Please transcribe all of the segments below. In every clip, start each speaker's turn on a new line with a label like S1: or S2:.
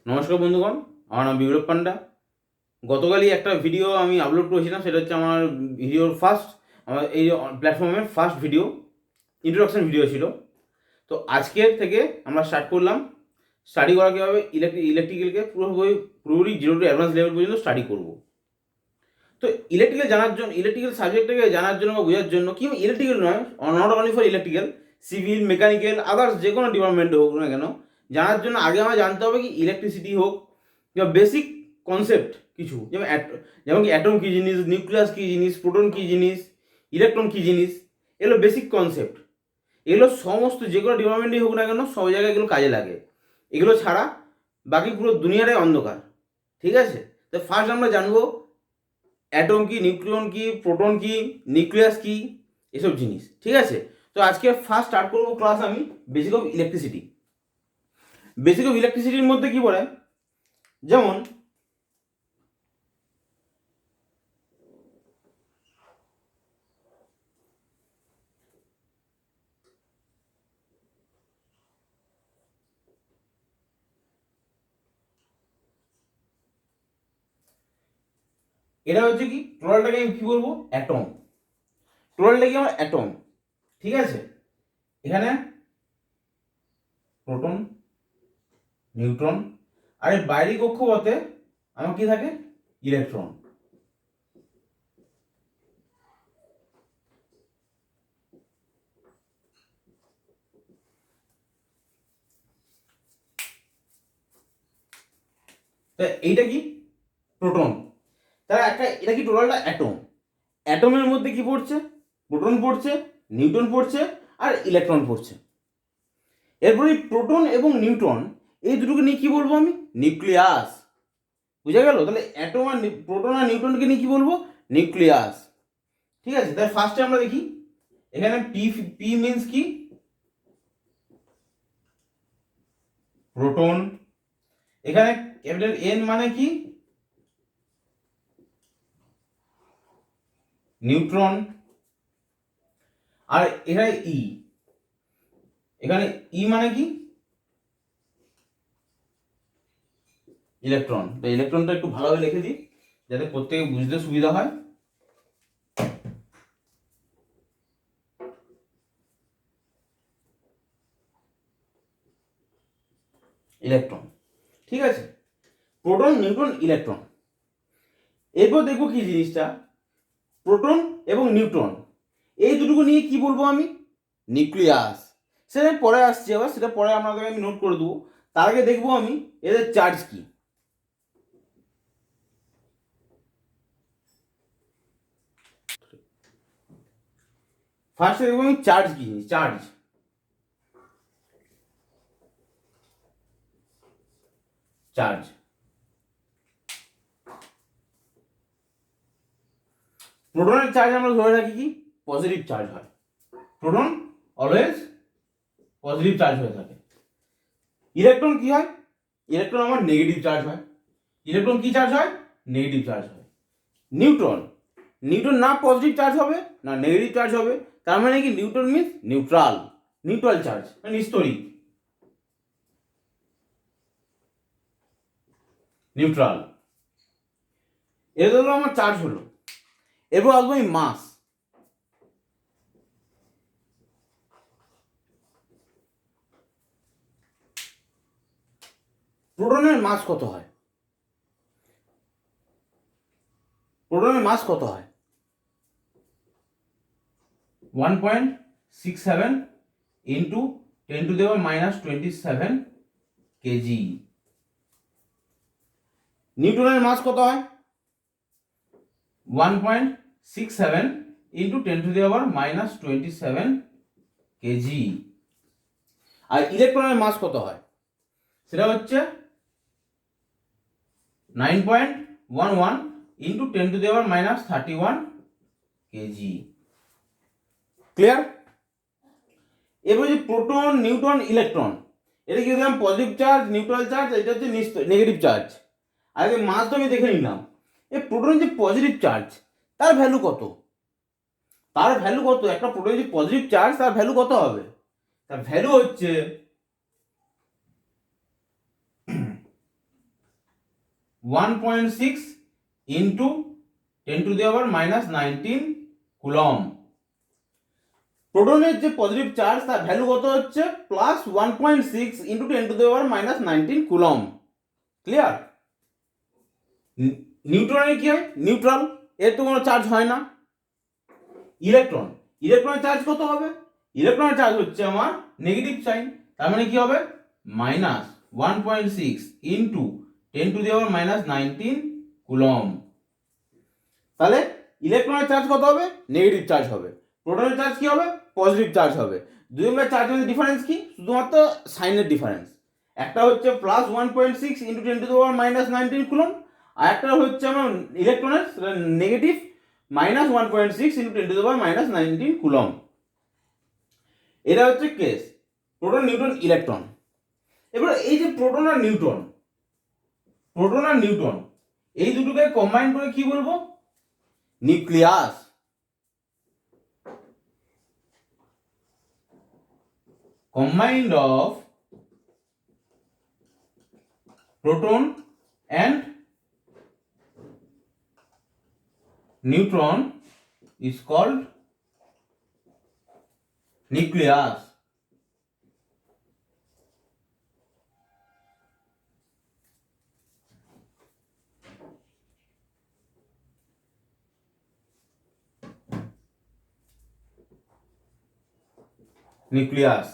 S1: নমস্কার বন্ধুগণ, আমার নাম বিপ্লব পান্ডা। গতকালই একটা ভিডিও আমি আপলোড করেছিলাম, সেটা হচ্ছে আমার ভিডিওর আমার এই প্ল্যাটফর্মের ফার্স্ট ভিডিও, ইন্ট্রোডাকশন ভিডিও ছিল। তো আজকের থেকে আমরা স্টার্ট করলাম স্টাডি করা কীভাবে ইলেকট্রিক্যালকে পুরোপুরি জিরো টু অ্যাডভান্স লেভেল পর্যন্ত স্টাডি করব। তো ইলেকট্রিক্যাল সাবজেক্টটাকে জানার জন্য বা বোঝার জন্য, কি ইলেকট্রিক্যাল নয়, not only for electrical, civil, mechanical, others যে কোনো ডিপার্টমেন্টে হোক না কেন, জানার জন্য আগে আমার জানতে হবে কি ইলেকট্রিসিটি হোক বা বেসিক কনসেপ্ট কিছু, যেমন কি অ্যাটম কী জিনিস, নিউক্লিয়াস কী জিনিস, প্রোটন কী জিনিস, ইলেকট্রন কী জিনিস, এগুলো বেসিক কনসেপ্ট। এগুলো সমস্ত যে কোনো ডিপার্টমেন্টেই হোক না কেন, সব জায়গায় এগুলো কাজে লাগে। এগুলো ছাড়া বাকি পুরো দুনিয়াটাই অন্ধকার। ঠিক আছে, তো ফার্স্ট আমরা জানবো অ্যাটম কি, নিউক্লিয়ন কি, প্রোটন কি, নিউক্লিয়াস কি, এসব জিনিস। ঠিক আছে, তো আজকে ফার্স্ট স্টার্ট করবো ক্লাস আমি basic of electricity. Basic of ইলেকট্রিসিটির মধ্যে কি পড়ে, যেমন এটা হচ্ছে কি, টোটালটাকে আমি কি বলবো, অ্যাটম। টোটালটা কি আমার অ্যাটম। ঠিক আছে, এখানে প্রোটন, নিউট্রন, আর এই বাইরের কক্ষপথে আমার কি থাকে, ইলেকট্রন। তা এইটা কি, প্রোটন। তাহলে এটা কি, টোটালটা অ্যাটম। অ্যাটমের মধ্যে কি পড়ছে, প্রোটন পড়ছে, নিউট্রন পড়ছে, আর ইলেকট্রন পড়ছে। এরপরে প্রোটন এবং নিউট্রন, এই দুটোকে নিয়ে কি বলবো আমি, নিউক্লিয়াস। বুঝা গেল? তাহলে অ্যাটম আর প্রোটন আর নিউট্রনকে নিয়ে কি বলবো, নিউক্লিয়াস। ঠিক আছে, তাহলে ফার্স্টে আমরা দেখি এখানে পি পি মিন্স কি, প্রোটন। এখানে ক্যাপিটাল এন মানে কি, নিউট্রন। আর এখানে এখানে মানে কি, ইলেকট্রন। তো ইলেকট্রনটা একটু ভালোভাবে লিখে দিই যাতে প্রত্যেকে বুঝতে সুবিধা হয়। ইলেকট্রন। ঠিক আছে, প্রোটন, নিউট্রন, ইলেকট্রন। এরপর দেখবো কি জিনিসটা, প্রোটন এবং নিউট্রন, এই দুটোকে নিয়ে কি বলবো আমি, নিউক্লিয়াস। সেটা পরে আসছে, আবার সেটা পরে আপনাদেরকে আমি নোট করে দেবো। তার আগে দেখবো আমি এদের চার্জ কি। ফার্স্টে দেখবো আমি চার্জ কি জিনিস, চার্জ। চার্জ, প্রোটনের চার্জ আমরা ধরে রাখি কি, পজিটিভ চার্জ হয়। প্রোটন অলওয়েজ পজিটিভ চার্জ হয়ে থাকে। ইলেকট্রন কি হয়, ইলেকট্রন আমার নেগেটিভ চার্জ হয়। ইলেকট্রন কি চার্জ হয়, নেগেটিভ চার্জ হয়। নিউট্রন, নিউট্রন না পজিটিভ চার্জ হবে না নেগেটিভ চার্জ হবে। তার মানে কি, neutron means neutral, neutral charge মানে স্থরিক, নিউট্রাল। এটা হলো আমার চার্জ হলো। এরপর আসবো এই মাস। প্রোটনের মাস কত হয়, প্রোটনের মাস কত হয়, 1.67 ইন্টু 10⁻⁻27 কেজি। নিউটনের মাস কত হয়, 1.67 ইন্টু 10⁻⁻27 কেজি। আর ইলেকট্রনের মাস কত হয়, সেটা হচ্ছে 9.11 ইন্টু 10⁻31 কেজি। ক্লিয়ার? এবার যে প্রোটন, নিউট্রন, ইলেকট্রন, এটা কি দিলাম, পজিটিভ চার্জ, নিউট্রাল চার্জ, এটা হচ্ছে নেগেটিভ চার্জ। আগে মাস তো আমি দেখে নিলাম। এই প্রোটনের যে পজিটিভ চার্জ, তার ভ্যালু কত, তার ভ্যালু কত, একটা প্রোটনের যে পজিটিভ চার্জ তার ভ্যালু কত হবে, তার ভ্যালু হচ্ছে 1.6 ইন্টু 10⁻⁻19 কুলম। প্রোটনের যে পজিটিভ চার্জ তার ভ্যালু কত হচ্ছে প্লাস 1.6 ইন্টু 10⁻⁻19 কুলম। ক্লিয়ার? নিউট্রনের কি হয়? নিউট্রাল, এর তো কোনো চার্জ হয় না। ইলেকট্রনের চার্জ কত হবে? ইলেকট্রনের চার্জ হচ্ছে আমার নেগেটিভ সাইন, তার মানে কি হবে মাইনাস 1.6 ইন্টু 10⁻⁻19 কুলম। তাহলে ইলেকট্রনের চার্জ কত হবে? নেগেটিভ চার্জ হবে। প্রোটনের চার্জ কি হবে? পজিটিভ চার্জ হবে। দুজনের চার্জের মধ্যে ডিফারেন্স কি? শুধুমাত্র সাইনের ডিফারেন্স। একটা হচ্ছে প্লাস 1.6 ইন্টু 10⁻⁻19 কুলম, আর একটা হচ্ছে আমার ইলেকট্রনের নেগেটিভ মাইনাস 1.6 ইন্টু 10⁻⁻19 কুলম। এটা হচ্ছে কেস প্রোটন, নিউট্রন, ইলেকট্রন। এবার এই যে প্রোটন আর নিউট্রন এই দুটোকে কম্বাইন করে কি বলবো? Nucleus. Combined of proton and neutron is called nucleus. Nucleus.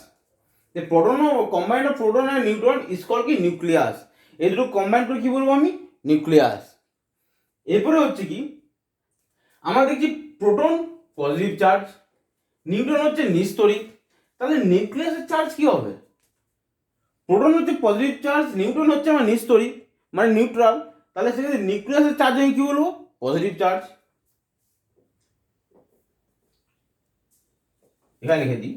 S1: The proton combined of proton and neutron is called কি নিউক্লিয়াস। এই দুটো কম্বাইন করে কি বলবো আমি? নিউক্লিয়াস। এরপরে হচ্ছে কি, আমরা দেখছি প্রোটন পজিটিভ চার্জ, নিউট্রন হচ্ছে নিস্তড়িত, তাহলে নিউক্লিয়াসের চার্জ কি হবে? প্রোটন হচ্ছে পজিটিভ চার্জ, নিউট্রন হচ্ছে আমার নিস্তড়িত মানে নিউট্রাল, তাহলে সেক্ষেত্রে নিউক্লিয়াসের চার্জ আমি কি বলবো? Positive charge. এখানে লিখে দিই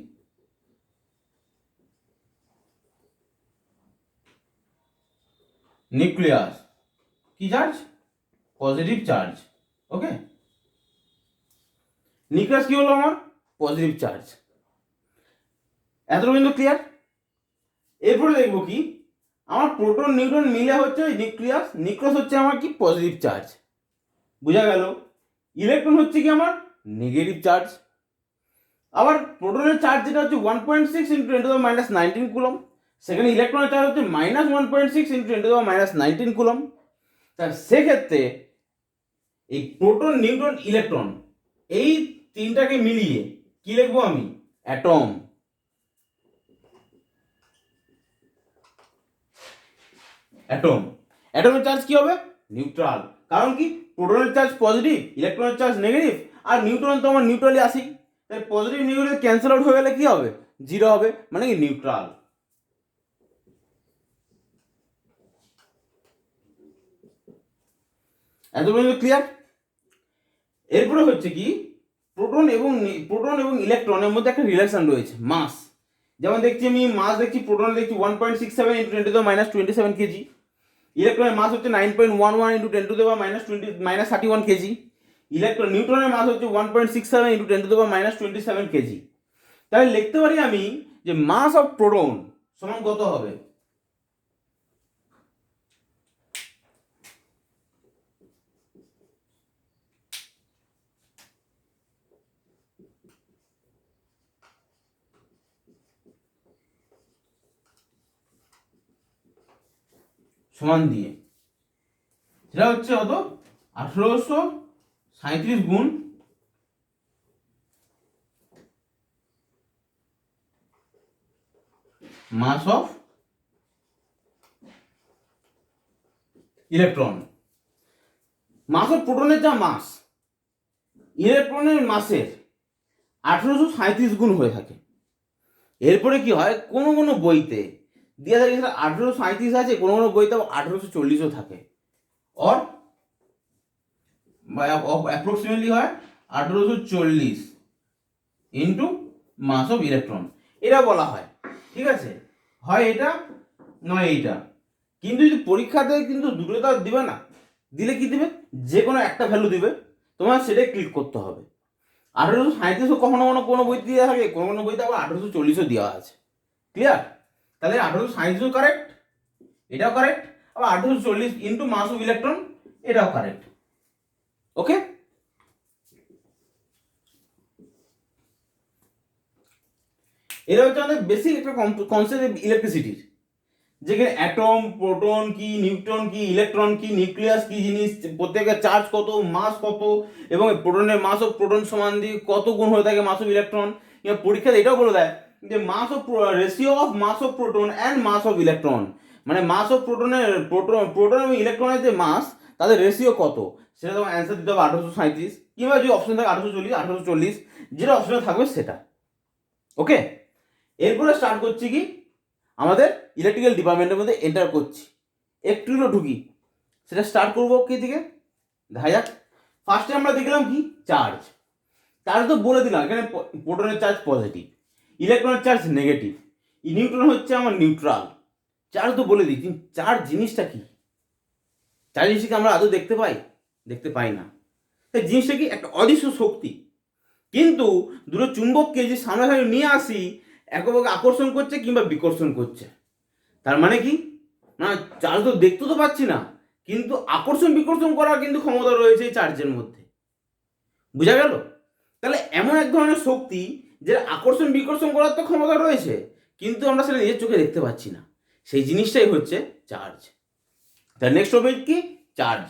S1: নিউক্লিয়াস কি charge? Positive charge. Okay, nucleus কি হলো আমার? Positive charge. এতটুকু কিন্তু ক্লিয়ার? এরপরে দেখবো কি, আমার প্রোটন নিউট্রন মিলে হচ্ছে নিউক্লিয়াস, নিউক্লিয়াস হচ্ছে আমার কি? Positive charge. বোঝা গেল? ইলেকট্রন হচ্ছে কি আমার? Negative charge. আবার প্রোটনের চার্জ যেটা হচ্ছে 1.6 ইন্টু 10⁻⁻19 কুলম, সেখানে ইলেকট্রনের চার্জ হচ্ছে মাইনাস 1.6 ইন্টু 10⁻⁻19 কুলম। তার সেক্ষেত্রে এই প্রোটন, নিউট্রন, ইলেকট্রন এই তিনটাকে মিলিয়ে কি লিখবো আমি? অ্যাটম। অ্যাটমের চার্জ কি হবে? নিউট্রাল। কারণ কি? প্রোটনের চার্জ পজিটিভ, ইলেকট্রনের চার্জ নেগেটিভ, আর নিউট্রন তো আমার নিউট্রালি আসি, তাই পজিটিভ নেগেটিভ ক্যান্সেল আউট হয়ে গেলে কি হবে? জিরো হবে, মানে কি? নিউট্রাল। এত পর্যন্ত ক্লিয়ার? এরপরে হচ্ছে কি, প্রোটন এবং ইলেকট্রনের মধ্যে একটা রিলেশন রয়েছে, মাস। যেমন দেখছি আমি মাস দেখছি, প্রোটনে দেখছি 1.67 ইন্টু 10⁻27 কেজি, ইলেকট্রনের মাস হচ্ছে 9.11 ইন্টু 10⁻31 কেজি, নিউট্রনের মাস হচ্ছে 1.67 ইন্টু 10⁻27 কেজি। তাহলে লিখতে পারি আমি যে মাস অফ প্রোটন সমান কত হবে? সমান দিয়ে সেটা হচ্ছে কত? 1837 গুণ মাস অফ ইলেকট্রন। মাস অফ প্রোটনের যা মাস, ইলেকট্রনের মাসের 1837 গুণ হয়ে থাকে। এরপরে কি হয়, কোনো কোনো বইতে দেওয়া থাকে সেটা 1837 আছে, কোনো কোনো বইতে 1840ও থাকে, অর অ্যাপ্রক্সিমেটলি হয় 1840 ইন্টু মাস অফ ইলেকট্রন, এটা বলা হয়। ঠিক আছে, হয় এটা নয় এইটা, কিন্তু যদি পরীক্ষাতে কিন্তু দুটো তো দিবে না, দিলে কি দিবে? যে কোনো একটা ভ্যালু দিবে, তোমার সেটাই ক্লিক করতে হবে। 1837ও কখনো কোনো বইতে দেওয়া থাকে, কোনো কোনো বইতে আবার 1840ও দেওয়া আছে। ক্লিয়ার? তাহলে 1837ও কারেক্ট, এটাও কারেক্ট, আবার 1840 ইন্টু মাস অফ ইলেকট্রন, এটাও কারেক্ট। ওকে, এটা হচ্ছে আমাদের বেসিক একটা কনসেপ্ট ইলেকট্রিসিটির, যেখানে অ্যাটম, প্রোটন কি, নিউট্রন কি, ইলেকট্রন কি, নিউক্লিয়াস কি জিনিস, প্রত্যেকের চার্জ কত, মাস কত, এবং প্রোটনের মাস অফ প্রোটন সমান দিয়ে কত গুণ হয়ে থাকে মাস অফ ইলেকট্রন। পরীক্ষাতে এটাও বলে দেয় যে mass of ratio of mass of proton and mass of electron, মানে মাস অফ প্রোটনের প্রোটন এবং ইলেকট্রনের যে মাস তাদের রেশিও কত, সেটা তোমার অ্যান্সার দিতে হবে 1837, কিংবা যদি অপশন থাকে 1840, যেটা অপশনে থাকবে সেটা। ওকে, এরপরে স্টার্ট করছি কি আমাদের ইলেকট্রিক্যাল ডিপার্টমেন্টের মধ্যে এন্টার করছি, একটু ঢুকি। সেটা স্টার্ট করবো কি থেকে দেখা যাক। ফার্স্টে আমরা দেখলাম কি চার্জ। চার্জ তো বলে দিলাম, এখানে প্রোটনের চার্জ পজিটিভ, ইলেকট্রনের চার্জ নেগেটিভ, নিউট্রন হচ্ছে আমার নিউট্রাল। চার্জ তো বলে দিই, কিন্তু চার্জ জিনিসটা কি, চার্জ জিনিসটাকে আমরা আদৌ দেখতে পাই? দেখতে পাই না। তাই জিনিসটা কি একটা অদৃশ্য শক্তি, কিন্তু দুটো চুম্বককে যে সামনাসামনি নিয়ে আসি একবারে আকর্ষণ করছে কিংবা বিকর্ষণ করছে। তার মানে কি না, চার্জ তো দেখতে তো পাচ্ছি না, কিন্তু আকর্ষণ বিকর্ষণ করার কিন্তু ক্ষমতা রয়েছে এই চার্জের মধ্যে। বুঝা গেল? তাহলে এমন এক ধরনের শক্তি যে আকর্ষণ বিকর্ষণ করার তো ক্ষমতা রয়েছে, কিন্তু আমরা সেটা নিজের চোখে দেখতে পাচ্ছি না, সেই জিনিসটাই হচ্ছে চার্জ। তার নেক্সট টপিক কি চার্জ।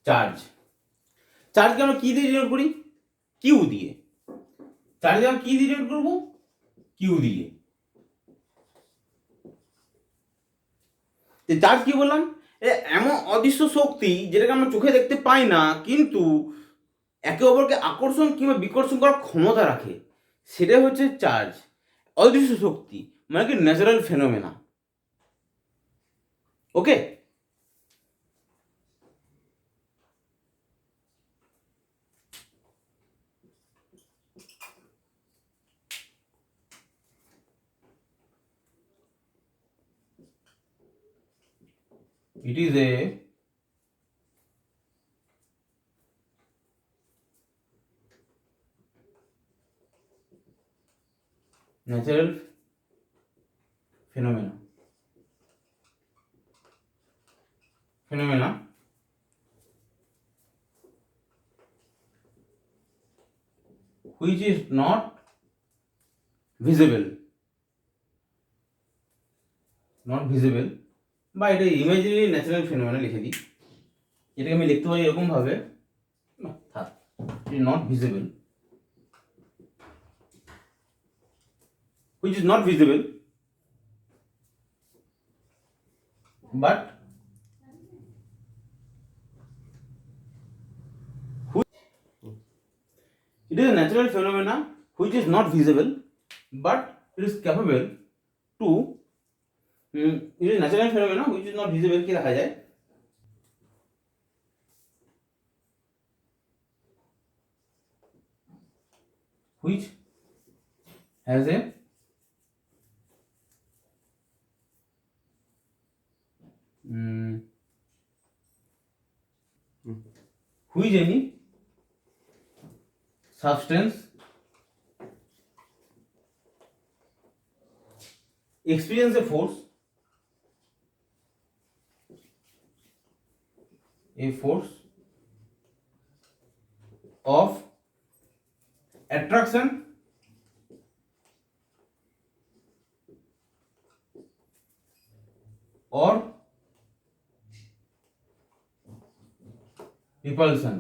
S1: চার্জ, চার্জকে আমরা কি দিয়ে ডিনোট করি? কিউ দিয়ে। চার্জকে আমরা কি দিয়ে ডিনোট করবো? কিউ দিয়ে। চার্জ কি বললাম? এমন অদৃশ্য শক্তি যেটাকে আমরা চোখে দেখতে পাই না, কিন্তু একে অপরকে আকর্ষণ কিংবা বিকর্ষণ করার ক্ষমতা রাখে, সেটা হচ্ছে চার্জ। অদৃশ্য শক্তি মানে কি natural phenomena. Okay, it is a natural phenomena which is not visible, বা এটা ইমাজিনারি ন্যাচারাল ফেনোমেনা লিখে দিই। এটাকে আমি লিখতে পারি এরকম ভাবে, থাক, not visible, which is not visible but it is a natural phenomena which is not visible but it is capable to it is a natural phenomena which is not visible কি লেখা যায়, which has a which any substance experience a force of attraction or repulsion.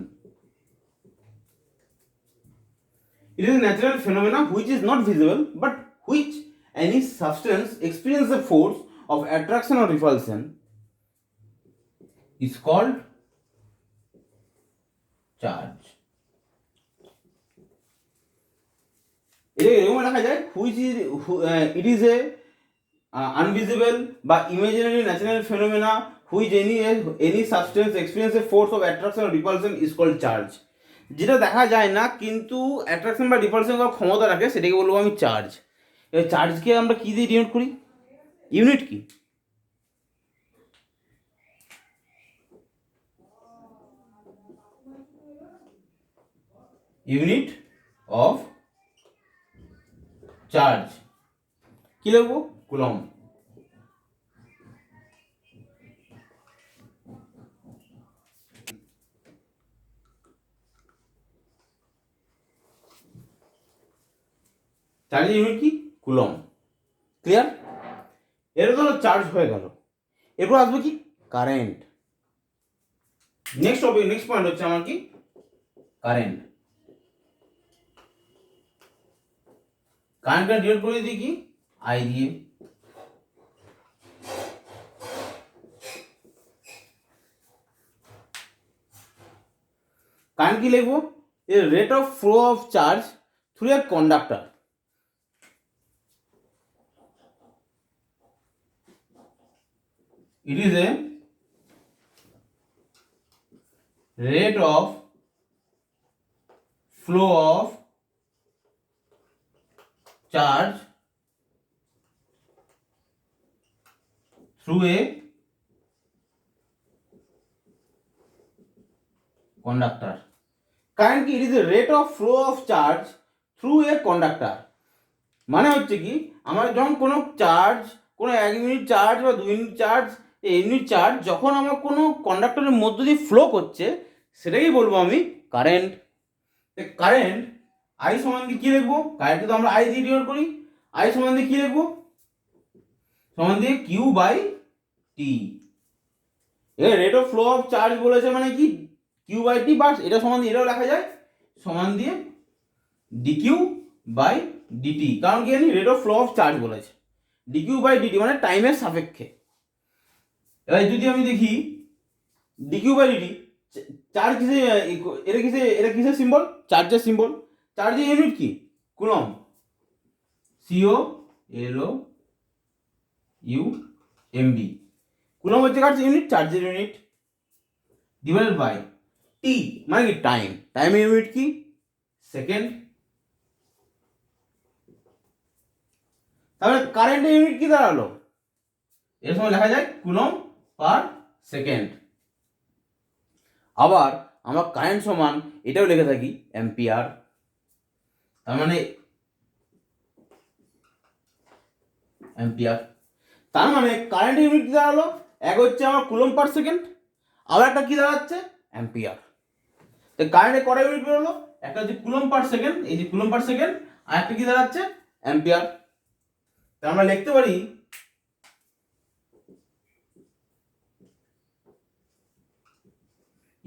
S1: It is a natural phenomena which is not visible but which any substance experience a force of attraction or repulsion is called charge. এটা এরকম লেখা যায় which is it is a invisible বা imaginary natural phenomena which any substance experience a force of attraction or repulsion is called charge. যেটা দেখা যায় না কিন্তু অ্যাট্রাকশন বা রিপালশন করার ক্ষমতা রাখে সেটাকে বলবো আমি চার্জ। এবার চার্জকে আমরা কী দিয়ে ডিনোট করি? ইউনিট কি? ইউনিট অফ চার্জ কি লিখবো? কুলম্ব। চার্জের ইউনিট কি? কুলম্ব। ক্লিয়ার? এটা তো চার্জ হয়ে গেল। এরপর আসবে কি? কারেন্ট। নেক্সট পয়েন্ট হচ্ছে আমার কি? কারেন্ট। কারেন্টটা ডিনোট করে দিই কি? আই দিয়ে। কারেন্ট কি লিখবো? এর rate of flow of charge through a conductor. It is a rate of flow of charge through a conductor. কারণ কি? It is a rate of flow of charge through a conductor. মানে হচ্ছে কি, আমার যখন কোনো চার্জ, কোনো 1 unit charge বা 2 ইউনিট চার্জ, ইউনিট চার্জ যখন আমার কোনো কন্ডাক্টরের মধ্য দিয়ে ফ্লো করছে সেটাকেই বলবো আমি কারেন্ট। কারেন্ট আই সমান দিয়ে কী লিখবো? কারেন্টকে তো আমরা আই দিয়ে ডিনোট করি। আই সমান দিয়ে কী লিখবো? সমান দিয়ে কিউ বাই টি। এবার rate of flow of charge বলেছে মানে কি? কিউ বাই টি, বাস এটা সমান দিয়ে এটাও লেখা যায় সমান দিয়ে ডিকিউ বাই ডিটি। কারণ কি জানি? Rate of flow of charge বলেছে। ডিকিউ বাই ডিটি মানে টাইমের সাপেক্ষে। এবার যদি আমি দেখি ডিকিউ বাই ডিটি, চার্জ কিসে, এটা কিসের সিম্বল? চার্জের সিম্বল। চার্জের ইউনিট কি? কুলম্ব। সিও এল ও ইউ এম বি। কুলম্ব হচ্ছে কার ইউনিট? চার্জের ইউনিট। ডিভাইডেড বাই টি মানে কি? টাইম। টাইমের ইউনিট কি? সেকেন্ড। তাহলে কারেন্টের ইউনিট কি দাঁড়ালো? এর সময় লেখা যায় কুলম্ব পার সেকেন্ড। আবার আমরা কারেন্ট সমান এটাও লিখে থাকি অ্যাম্পিয়ার। তার মানে অ্যাম্পিয়ার। তার মানে কারেন্টের ইউনিট কি দাঁড়ালো? এক হচ্ছে আমার কুলম্ব পার সেকেন্ড, আবার একটা কি দাঁড়াচ্ছে? অ্যাম্পিয়ার। তো কারেন্টের কটা ইউনিট বেরোলো? একটা হচ্ছে কুলম্ব পার সেকেন্ড, এই যে কুলম্ব পার সেকেন্ড, আর একটা কি দাঁড়াচ্ছে? অ্যাম্পিয়ার। তা আমরা লিখতে পারি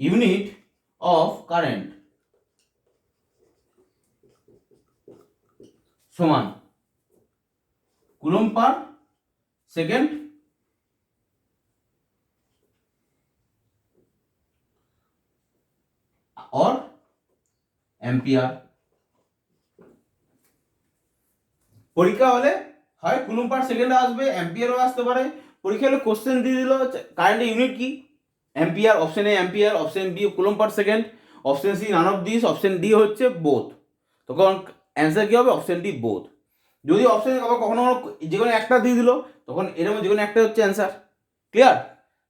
S1: ইউনিট অফ কারেন্ট সমান কুলম্ব পার সেকেন্ড और एम्पियर। পরীক্ষা হলে হয় কুলম্ব পার সেকেন্ড আসবে, অ্যাম্পিয়ারও আসতে পারে। পরীক্ষা হলে কোশ্চেন দিয়ে দিল কারেন্টের ইউনিট কি? Ampere. Option A ampere, option B coulomb per second, option C none of this, option D হচ্ছে বোথ। তখন অ্যান্সার কি হবে? Option D both. যদি অপশন আবার কখনো যে কোনো একটা দিয়ে দিল তখন এর মধ্যে যে কোনো একটা হচ্ছে অ্যান্সার। ক্লিয়ার?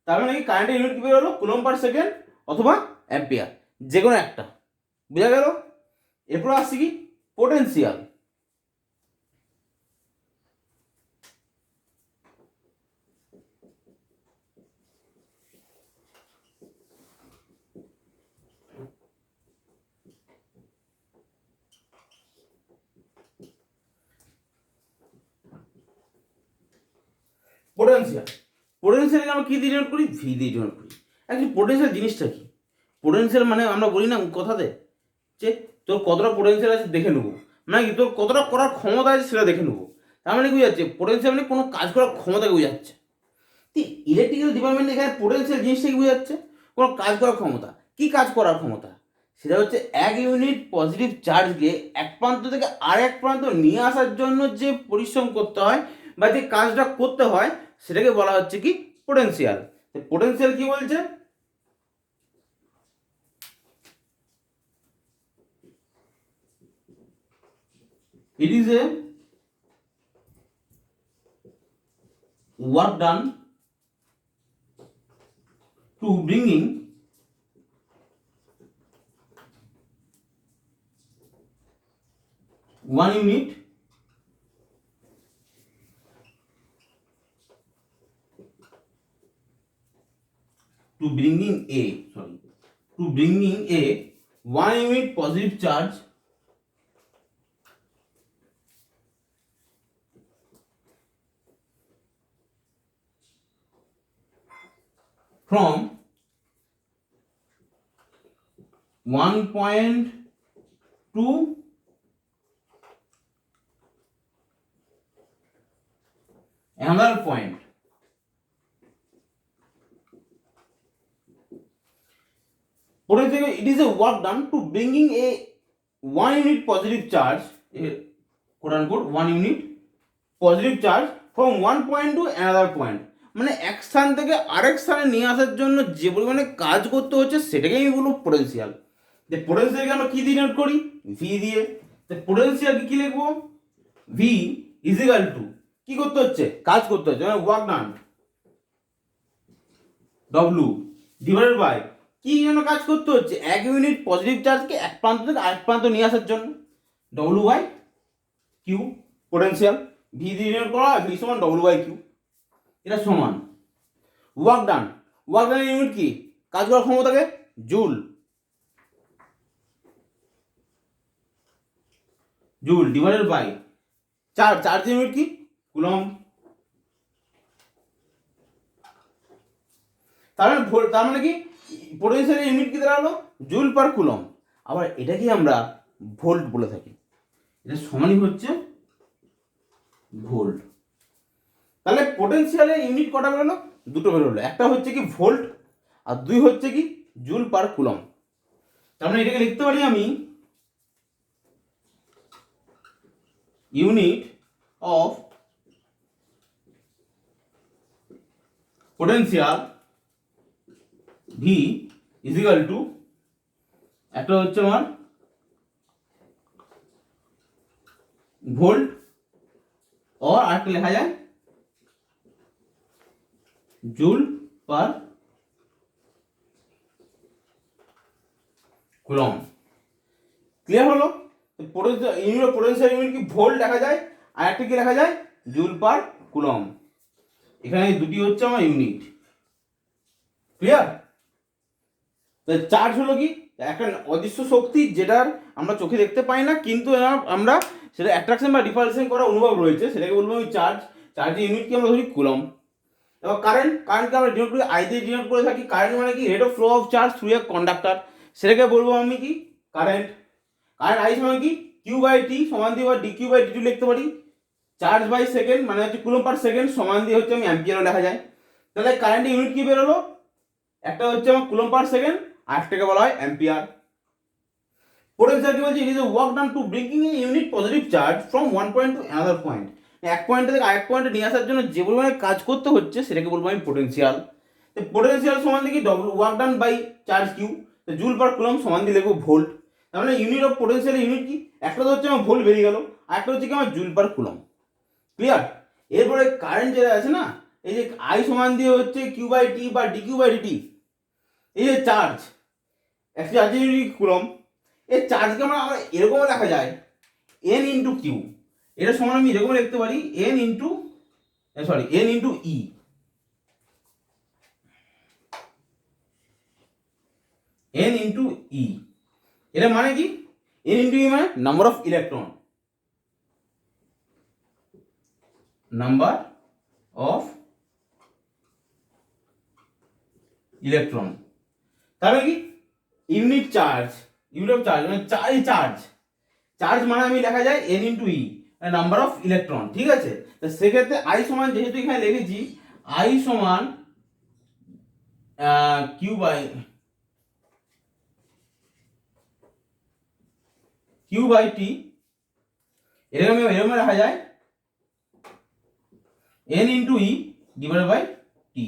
S1: তার মানে কি কারেন্টের ইউনিট কি বেরোলো? কুলম্ব পার সেকেন্ড অথবা অ্যাম্পিয়ার, যে কোনো একটা। বুঝা গেল? এরপর আসছি কি? পোটেনশিয়াল। পোটেনশিয়ালকে আমরা কি দিয়ে ডিনোট করি? ভি দিয়ে ডিনোট করি। অ্যাকচুয়ালি পোটেনশিয়াল জিনিসটা কি? পোটেনশিয়াল মানে আমরা বলি না কথাতে যে তোর কতটা পোটেনশিয়াল আছে দেখে নেবো, মানে কি তোর কতটা করার ক্ষমতা আছে সেটা দেখে নেবো। তার মানে কি বোঝাচ্ছে? পোটেনশিয়াল মানে কোনো কাজ করার ক্ষমতাকে বোঝাচ্ছে। ইলেকট্রিক্যাল ডিপার্টমেন্ট এখানে পোটেনশিয়াল জিনিসটা কি বোঝাচ্ছে? কোনো কাজ করার ক্ষমতা। কি কাজ করার ক্ষমতা? সেটা হচ্ছে 1 ইউনিট পজিটিভ চার্জকে এক প্রান্ত থেকে আরেক প্রান্ত নিয়ে আসার জন্য যে পরিশ্রম করতে হয় বা যে কাজটা করতে হয় সেটাকে বলা হচ্ছে কি পোটেনশিয়াল। পোটেনশিয়াল কি বলছে, it is a work done to bringing one unit to bringing a 1 unit positive charge from one point to another point. Potential, it is a work done to bringing a 1 unit positive charge, quote unquote 1 unit positive charge from one point to another point. মানে এক স্থান থেকে আরেক স্থানে নিয়ে আসার জন্য যে পরিমাণে কাজ করতে হচ্ছে সেটাকে আমি বলবো পোটেনশিয়াল। যে পোটেনশিয়ালকে আমরা কি দিয়ে নোট করি, ভি দিয়ে। পোটেনশিয়ালকে কি লিখবো, ভি ইজ ইকুয়াল টু কি করতে হচ্ছে, কাজ করতে হচ্ছে, মানে work done, W divided by কি জন্য কাজ করতে হচ্ছে, 1 ইউনিট পজিটিভ চার্জকে এক প্রান্ত থেকে আরেক প্রান্ত নিয়ে আসার জন্য, W by Q potential. V দিয়ে ডিনোট করা হয়, ভি সমান ডব্লিউ বাই কিউ। এটা সমান ওয়ার্ক ডান, ওয়ার্ক ডানের ইউনিট কি, কাজ করার ক্ষমতাকে joule, joule divided by charge unit কি কুলম্ব। তার মানে কি পোটেনশিয়াল ইউনিট কি দাঁড়ালো, জুল পার কুলম্ব। আবার এটাকে আমরা ভোল্ট বলে থাকি, এটা সমানই হচ্ছে ভোল্ট। তাহলে পোটেনশিয়ালের ইউনিট কটা বেরোলো, দুটো বেরোলো, একটা হচ্ছে কি ভোল্ট আর দুই হচ্ছে কি জুল পার কুলম্ব। তার মানে এটাকে লিখতে পারি আমি unit of potential V is equal to, একটা হচ্ছে আমার ভোল্ট और আরেকটা লেখা যায় জুল পার কুলম্ব। ক্লিয়ার হলো? পোটেনশিয়াল ইউনিট কি ভোল্ট লেখা যায় আর একটা কি লেখা যায় জুল পার কুলম্ব। এখানে দুটি হচ্ছে আমার ইউনিট। ক্লিয়ার? চার্জ হলো কি একটা অদৃশ্য শক্তি যেটার আমরা চোখে দেখতে পাই না, কিন্তু আমরা সেটা অ্যাট্রাকশন বা রিপালশন করা অনুভব রয়েছে, সেটাকে বলবো আমি চার্জ। চার্জের ইউনিট কি আমরা ধরি কুলম্ব। এবার কারেন্টকে আমরা ডিনোট করি আই দিয়ে ডিনোট করে থাকি। কারেন্ট মানে কি rate of flow of charge through a conductor, সেটাকে বলবো আমি কি কারেন্ট। কারেন্ট আই সমান কি কিউ বাই টি সমান দিয়ে বা ডি কিউ বাই ডি2 লিখতে পারি। চার্জ বাই সেকেন্ড মানে হচ্ছে কুলম্ব পার সেকেন্ড সমান দিয়ে হচ্ছে আমি অ্যাম্পিয়ারও লেখা যায়। তাহলে কারেন্টের ইউনিট কি বেরোলো, একটা হচ্ছে আমার কুলম্ব পার সেকেন্ড আর একটাকে বলা হয় অ্যাম্পিয়ার। পোটেনশিয়াল কি বলছে, ইট is A work done to bringing A unit positive charge from one point to another point. এক পয়েন্ট থেকে আরেক পয়েন্টে নিয়ে আসার জন্য যে পরিমাণে কাজ করতে হচ্ছে সেটাকে বলবো আমি পোটেনশিয়াল। পোটেনশিয়াল সমান দেখি W work done by charge Q, joule per coulomb সমান দিয়ে লিখবো ভোল্ট। তার মানে ইউনিট অফ পোটেনশিয়াল ইউনিট কি, একটা তো হচ্ছে আমার ভোল্ট বেরিয়ে গেল আর একটা হচ্ছে কি আমার জুল পার কুলম্ব। ক্লিয়ার? এরপরে কারেন্ট যেটা আছে না, এই যে আই সমান দিয়ে হচ্ছে কিউ বাই টি বা ডি কিউ বাই ডিটি, এই যে চার্জ একটা চার্জের ইউনিট কুলম্ব। এই চার্জকে আমরা এরকম লেখা যায় এন ইন্টু কিউ, এটা সমান আমি এরকম লিখতে পারি এন ইন্টু ই। এন ইন্টু ই এটা মানে কি, এন ইন্টু ই মানে number of electron, number of electron. তাহলে কি unit charge, unit of charge মানে চার্জ মানে আমি লেখা যায় N into E number of electron. ঠিক আছে? তো সেক্ষেত্রে আই সমান যেহেতু এখানে লিখেছি আই সমান Q by Q by T, এরকম রাখা যায় N into E divided by T.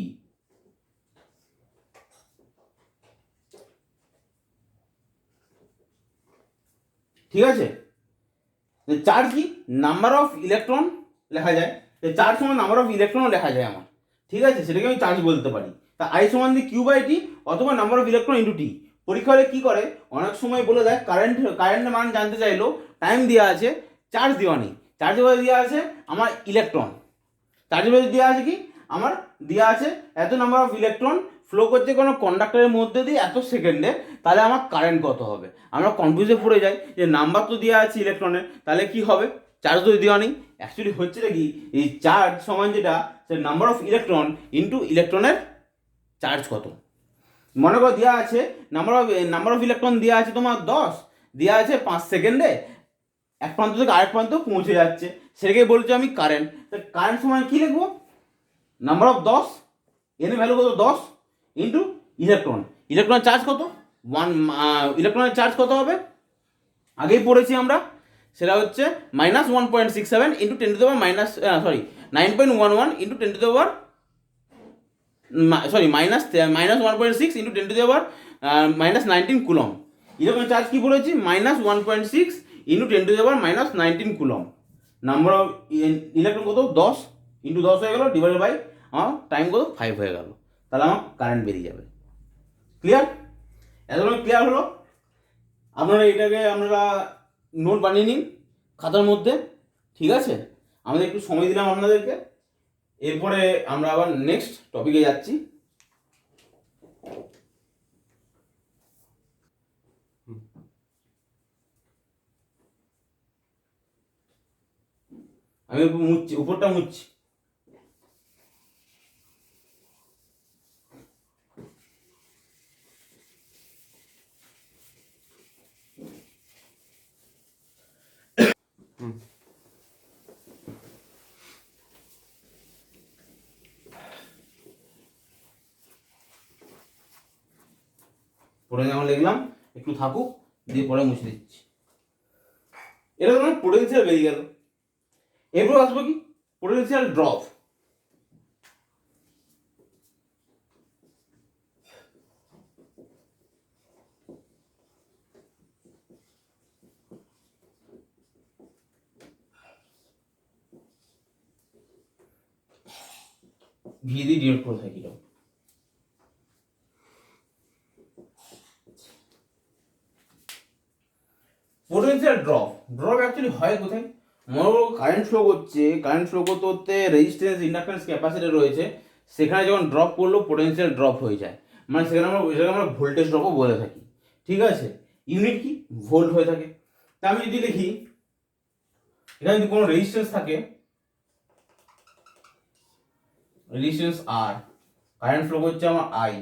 S1: ঠিক আছে, চার্জ কি নাম্বার অফ ইলেকট্রন লেখা যায়, চার্জ সমান নাম্বার অফ ইলেকট্রনও লেখা যায় আমার। ঠিক আছে, সেটাকে আমি চার্জ বলতে পারি। তা আই সমান দিয়ে কিউ বাই টি অথবা number of electron into T. পরীক্ষা হলে কী করে, অনেক সময় বলে দেয় কারেন্টের মান জানতে চাইলো, টাইম দেওয়া আছে, চার্জ দেওয়া নেই, চার্জের বদলে দেওয়া আছে আমার ইলেকট্রন, চার্জের বদলে দেওয়া আছে কি আমার দেওয়া আছে এত নাম্বার অফ ইলেকট্রন ফ্লো করছে কোনো কন্ডাক্টরের মধ্যে দিয়ে এত সেকেন্ডে, তাহলে আমার কারেন্ট কত হবে। আমরা কনফিউজে পড়ে যাই যে নাম্বার তো দেওয়া আছে ইলেকট্রনের, তাহলে কি হবে, চার্জ তো দেওয়া নেই। অ্যাকচুয়ালি হচ্ছে কি, এই চার্জ সমান যেটা সে নাম্বার অফ ইলেকট্রন ইন্টু ইলেকট্রনের চার্জ কত। মনে করো দেওয়া আছে নাম্বার অফ ইলেকট্রন দেওয়া আছে তোমার 10, দেওয়া আছে 5 সেকেন্ডে এক প্রান্ত থেকে আরেক প্রান্ত পৌঁছে যাচ্ছে, সেটাকে বলছি আমি কারেন্ট। কারেন্ট সময় কী লিখবো, নাম্বার অফ 10, এর ভ্যালু কত 10 ইন্টু ইলেকট্রন, ইলেকট্রনের চার্জ কত 1, ইলেকট্রনের চার্জ কত হবে আগেই পড়েছি আমরা, সেটা হচ্ছে -1.67 into 10 to the power minus 9.11 into 10 to the power -1.6 into 10 to the power -19 coulomb. ইলেকট্রনের চার্জ কি বলেছি -1.6 into 10 to the power -19 coulomb. Number of electron কত 10 ইন্টু 10 হয়ে গেল ডিভাইডেড বাই আমার টাইম কত 5 হয়ে গেল, তাহলে আমার কারেন্ট বেরিয়ে যাবে। ক্লিয়ার, এতক্ষণ ক্লিয়ার হলো। আপনারা আপনারা নোট বানিয়ে নিন খাতার মধ্যে। ঠিক আছে, আমাদের একটু সময় দিলাম আপনাদেরকে, এরপরে আমরা আবার নেক্সট টপিকে যাচ্ছি। আমি মুছছি, উপরটা মুছছি। পরে যেমন লিখলাম একটু থাকুক, দিয়ে পরে মুছে দিচ্ছি। এটা তোমার পোটেনশিয়াল বেরিয়ে গেল। এরপর আসবো কি পোটেনশিয়াল ড্রপ। ভি দিয়ে ডিনোট করে থাকি। পোটেনশিয়াল ড্রপ অ্যাকচুয়ালি হয় কোথায়, মনে করো কারেন্ট ফ্লো করছে, কারেন্ট ফ্লো করতে করতে রেজিস্ট্যান্স ইন্ডাকট্যান্স ক্যাপাসিটর রয়েছে, সেখানে যখন ড্রপ করলো পোটেনশিয়াল ড্রপ হয়ে যায়, মানে সেখানে আমরা ভোল্টেজ ড্রপও বলে থাকি। ঠিক আছে, ইউনিট কি ভোল্ট হয়ে থাকে। তা আমি যদি লিখি এখানে যদি কোনো রেজিস্ট্যান্স থাকে, রেজিস্ট্যান্স আর, কারেন্ট ফ্লো করছে আমার আই,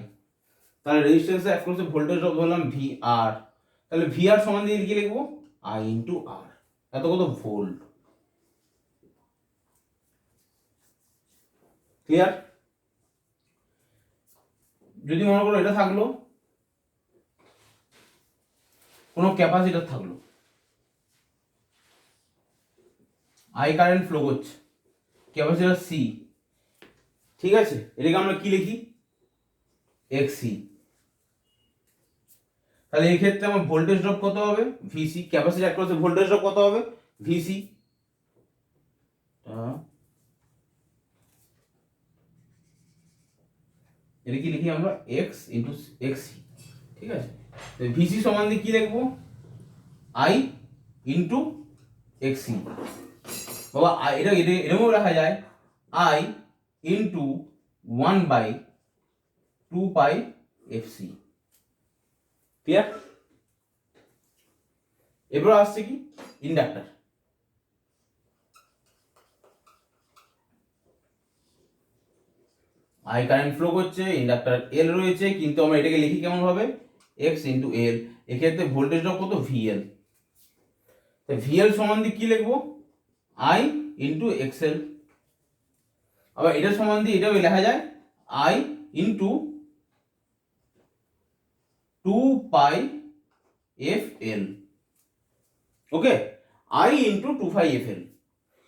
S1: তাহলে রেজিস্ট্যান্সে এক করছে ভোল্টেজ ড্রপ ধরলাম ভি আর, তাহলে ভি আর সমান দিয়ে কি লিখবো আই ইন্টু আর, এত কত ভোল্ট। ক্লিয়ার, যদি মনে করো এটা থাকলো কোনো ক্যাপাসিটর থাকলো, আই কারেন্ট ফ্লো করছে, ক্যাপাসিটর সি। ঠিক আছে, এটাকে আমরা কি লিখি এক্সি। তাহলে এই ক্ষেত্রে আমার ভোল্টেজ ড্রপ কত হবে ভিসি, ক্যাপাসিটর অ্যাক্রসে ভোল্টেজ ড্রপ কত হবে ভিসি। এটা কি লিখি আমরা এক্স ইন্টু এক্সি। ঠিক আছে, ভিসি সমান দিয়ে কি লিখবো আই ইন্টু এক্সি। বাবা এটা এরকম লেখা যায় I into 1/2 pi FC. Clear, এবার আসছে কি ইন্ডাক্টর। আই কারেন্ট ফ্লো করছে, ইন্ডাক্টর এল রয়েছে, কিন্তু আমরা এটাকে লিখি কেমন ভাবে এক্স ইন্টু এল। এক্ষেত্রে ভোল্টেজ ড্রপ কত ভিএল, ভিএল সমান দিয়ে কি লিখবো আই ইন্টু এক্সএল। আবার এটা সমান দিয়ে এটাও লেখা যায় I into 2 pi F L. Okay, I into 25FL,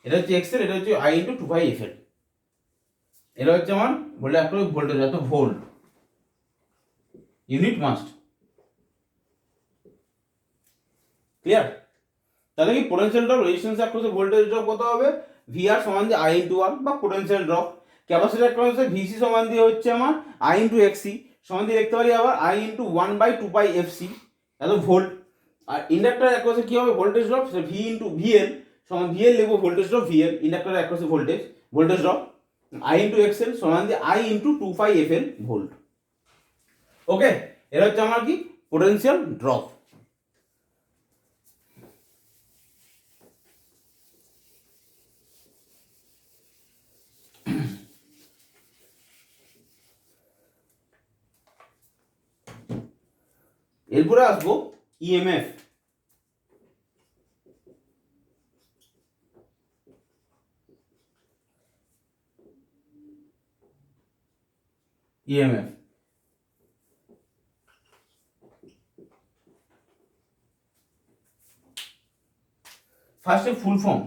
S1: এটা হচ্ছে এক্সেল, এটা হচ্ছে আই ইন্টু 25FL, এটা হচ্ছে আমার বললে একটা ভোল্টেজ, এত ভোল্ট ইউনিট মাস্ট। ক্লিয়ার? তাহলে কি potential drop, resistance across voltage drop কত হবে? ভিআর সমান দিয়ে আই ইন্টু আর, বা potential drop. Capacitor across VC সমান দিয়ে হচ্ছে আমার আই ইন্টু এক্সি, সমান দিয়ে লিখতে পারি আবার আই ইন্টু 1/2πfc, এত ভোল্ট। আর ইন্ডাক্টর অ্যাক্রসে কি হবে ভোল্টেজ ড্রপ, সেটা ভি ইন্টু ভিএল, সমান ভিএল লিখবো ভোল্টেজ ড্রপ ভিএল, ইন্ডাক্টর অ্যাক্রসে voltage drop I into XL সমান দিয়ে আই ইন্টু 2πfl ভোল্ট। ওকে, এটা হচ্ছে আমার কি পোটেনশিয়াল ড্রপ। এরপরে আসবো ইএমএফ। ইএমএফ ফার্স্টে full form,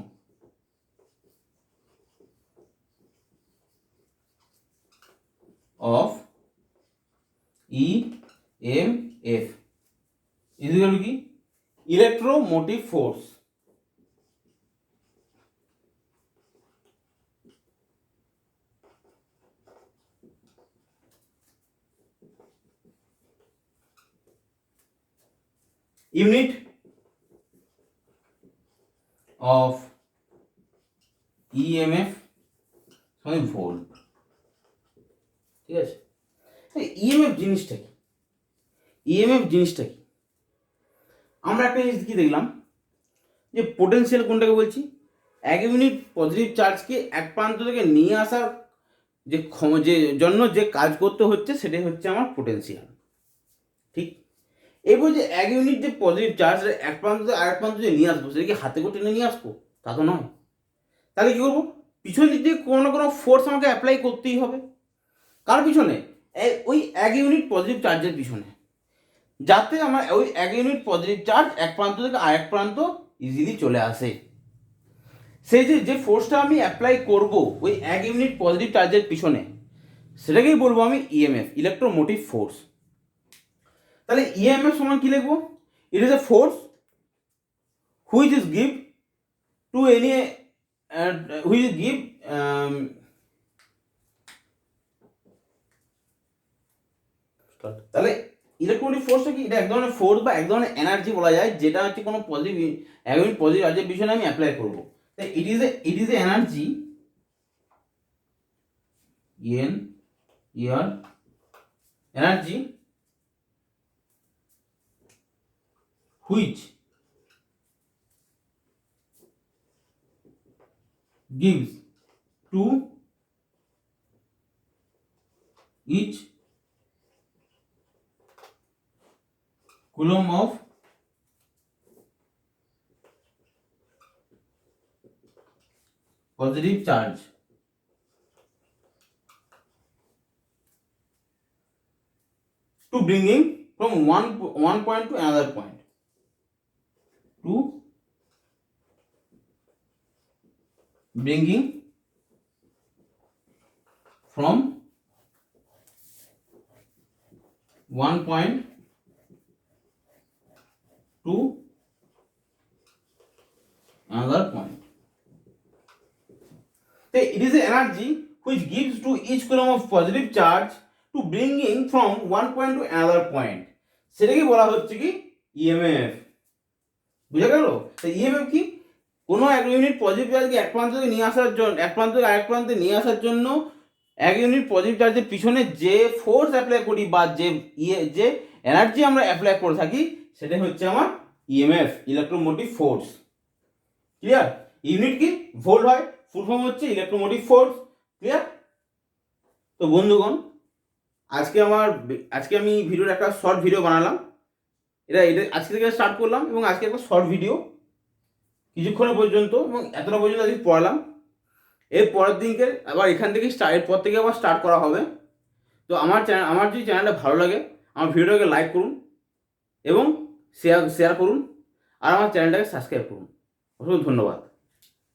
S1: of EMF equal কি electromotive force. Unit of EMF মানে ভোল্ট। ঠিক আছে, ইএমএফ জিনিসটা কি? ইএমএফ জিনিসটা কি? আমরা একটা জিনিস কি দেখলাম, যে পোটেনশিয়াল কোনটাকে বলছি, এক ইউনিট পজিটিভ চার্জকে এক প্রান্ত থেকে নিয়ে আসার যে জন্য যে কাজ করতে হচ্ছে সেটাই হচ্ছে আমার পোটেনশিয়াল। ঠিক, এবার যে এক ইউনিট যে পজিটিভ চার্জ এক প্রান্ত থেকে আরেক প্রান্ত যে নিয়ে আসবো, সেটা কি হাতে করে টেনে নিয়ে আসবো? তা তো নয়। তাহলে কী করবো, পিছন দিক দিয়ে কোনো না কোনো ফোর্স আমাকে অ্যাপ্লাই করতেই হবে। কার পিছনে? ওই এক ইউনিট পজিটিভ চার্জের পিছনে, যাতে আমার ওই এক ইউনিট পজিটিভ চার্জ এক প্রান্ত থেকে আরেক প্রান্ত ইজিলি চলে আসে। সেই যে ফোর্সটা আমি অ্যাপ্লাই করব ওই এক ইউনিট পজিটিভ চার্জের পিছনে, সেটাকেই বলবো আমি ইএমএফ, ইলেকট্রোমোটিভ ফোর্স। তাহলে ইএমএফ সমান কি লিখবো? ইট is A force which is give to any which is give তাহলে ইলেকট্রোমোটিভ ফোর্সটা কি? এটা এক ধরনের ফোর্স বা এক ধরনের এনার্জি বলা যায়, যেটা হচ্ছে কোনো পজিটিভ এক ইউনিট পজিটিভ চার্জের পিছনে আমি অ্যাপ্লাই করবো। তাই ইট is A energy energy which gives to each coulomb of positive charge to bringing from one point to another point, to bringing from one point to another point. So it is an energy which gives to each coulomb of positive charge to bringing from one point to another point. সেটাকে বলা হচ্ছে কি EMF. বুঝা গেল? তো EMF কি? কোনো এক ইউনিট পজিটিভ চার্জকে এক প্রান্ত থেকে নিয়ে আসার জন্য, এক প্রান্ত থেকে আরেক প্রান্তে নিয়ে আসার জন্য এক ইউনিট পজিটিভ চার্জের পিছনে যে ফোর্স অ্যাপ্লাই করি বা যে এনার্জি আমরা অ্যাপ্লাই করে থাকি, সেটাই হচ্ছে আমার EMF, electromotive force. Clear? Unit কি? ভোল্ট হয়, ফুল ফর্ম হচ্ছে ইলেকট্রোমোটিভ ফোর্স। ক্লিয়ার? তো বন্ধুগণ, আজকে আমি ভিডিওর একটা শর্ট ভিডিও বানালাম। এটা আজকে থেকে স্টার্ট করলাম এবং আজকে একটা শর্ট ভিডিও কিছুক্ষণের পর্যন্ত, এবং এতটা পর্যন্ত আজকে পড়ালাম। এর পরের দিনকে আবার এখান থেকে এরপর থেকে আবার স্টার্ট করা হবে। তো আমার যদি চ্যানেলটা ভালো লাগে, আমার ভিডিওটাকে লাইক করুন এবং শেয়ার করুন। আর আমার চ্যানেলটাকে সাবস্ক্রাইব করুন। অসংখ্য ধন্যবাদ।